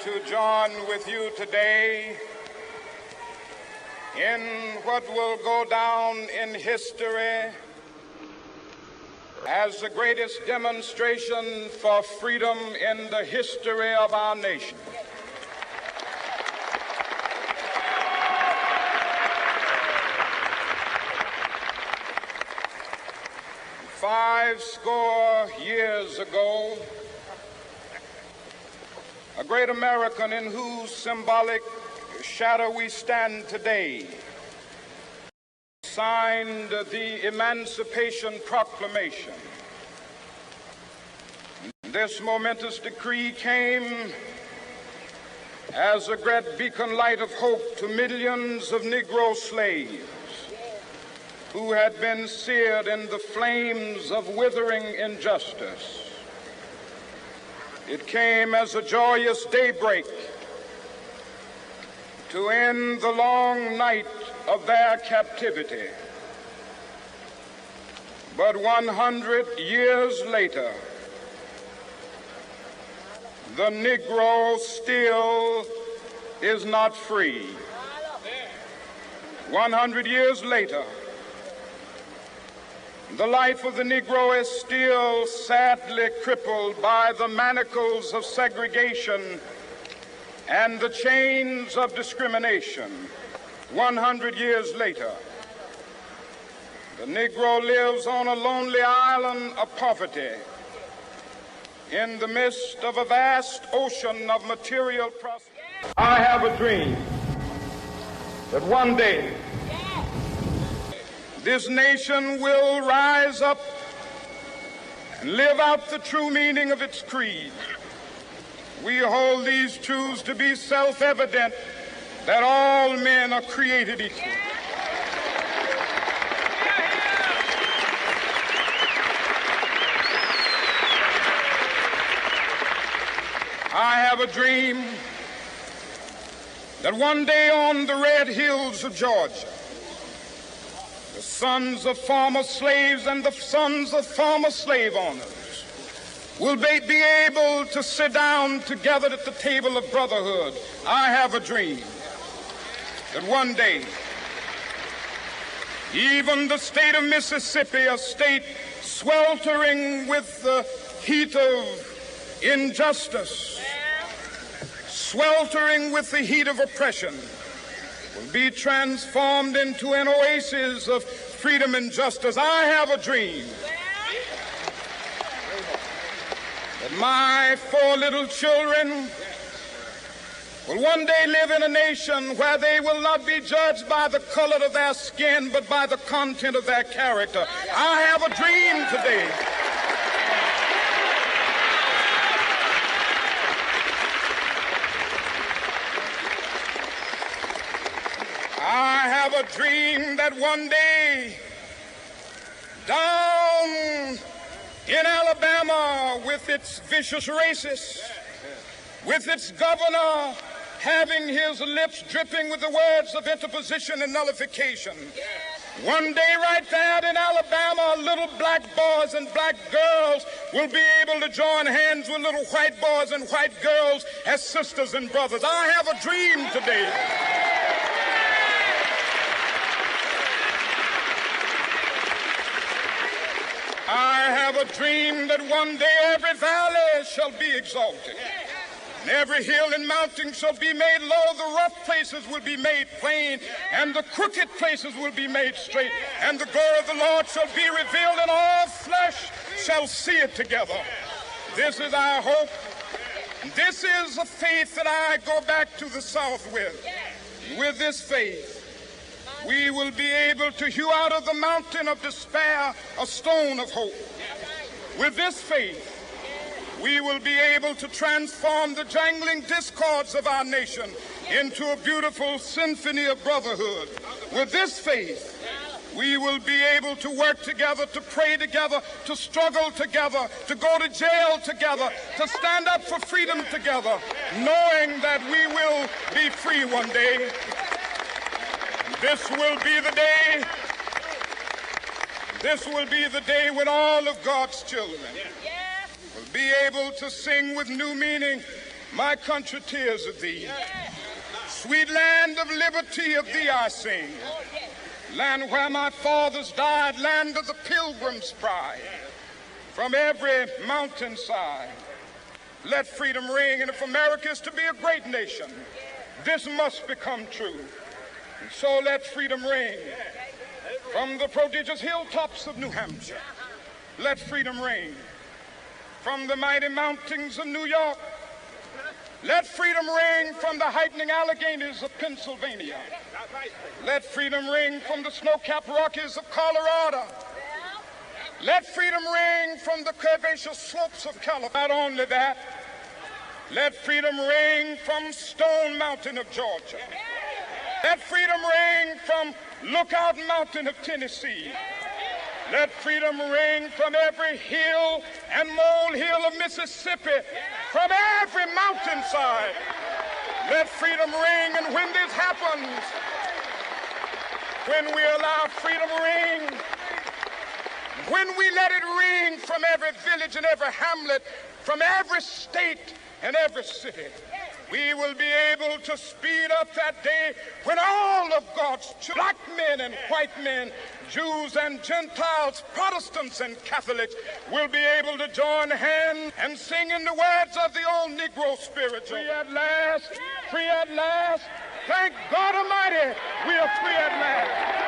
to join with you today in what will go down in history as the greatest demonstration for freedom in the history of our nation. Five score years ago, a great American in whose symbolic shadow we stand today signed the Emancipation Proclamation. This momentous decree came as a great beacon light of hope to millions of Negro slaves who had been seared in the flames of withering injustice. It came as a joyous daybreak to end the long night of their captivity. But 100 years later, the Negro still is not free. 100 years later, the life of the Negro is still sadly crippled by the manacles of segregation and the chains of discrimination. 100 years later, the Negro lives on a lonely island of poverty in the midst of a vast ocean of material prosperity. I have a dream that one day this nation will rise up and live out the true meaning of its creed. We hold these truths to be self-evident, that all men are created equal. I have a dream that one day on the red hills of Georgia, the sons of former slaves and the sons of former slave owners will be able to sit down together at the table of brotherhood. I have a dream that one day, even the state of Mississippi, a state sweltering with the heat of injustice, sweltering with the heat of oppression, will be transformed into an oasis of freedom and justice. I have a dream that my four little children will one day live in a nation where they will not be judged by the color of their skin, but by the content of their character. I have a dream today I have a dream that one day down in Alabama, with its vicious racists, with its governor having his lips dripping with the words of interposition and nullification, one day right there in Alabama, little black boys and black girls will be able to join hands with little white boys and white girls as sisters and brothers. I have a dream today I have a dream that one day every valley shall be exalted, and every hill and mountain shall be made low. The rough places will be made plain, and the crooked places will be made straight. And the glory of the Lord shall be revealed, and all flesh shall see it together. This is our hope. This is a faith that I go back to the South with. With this faith, we will be able to hew out of the mountain of despair a stone of hope. With this faith, we will be able to transform the jangling discords of our nation into a beautiful symphony of brotherhood. With this faith, we will be able to work together, to pray together, to struggle together, to go to jail together, to stand up for freedom together, knowing that we will be free one day. This will be the day. This will be the day when all of God's children will be able to sing with new meaning, My country, tears of thee. Sweet land of liberty, of thee I sing. Land where my fathers died, land of the pilgrim's pride. From every mountainside, let freedom ring. And if America is to be a great nation, this must become true. And so let freedom ring. From the prodigious hilltops of New Hampshire, let freedom ring. From the mighty mountains of New York, let freedom ring. From the heightening Alleghenies of Pennsylvania, let freedom ring. From the snow-capped Rockies of Colorado, let freedom ring. From the curvaceous slopes of California. Not only that, let freedom ring from Stone Mountain of Georgia. Let freedom ring from Lookout Mountain of Tennessee. Let freedom ring from every hill and molehill of Mississippi, from every mountainside. Let freedom ring. And when this happens, when we allow freedom to ring, when we let it ring from every village and every hamlet, from every state and every city, we will be able to speed up that day when all of God's children, black men and white men, Jews and Gentiles, Protestants and Catholics, will be able to join hands and sing in the words of the old Negro spiritual. Free at last, free at last. Thank God Almighty, we are free at last.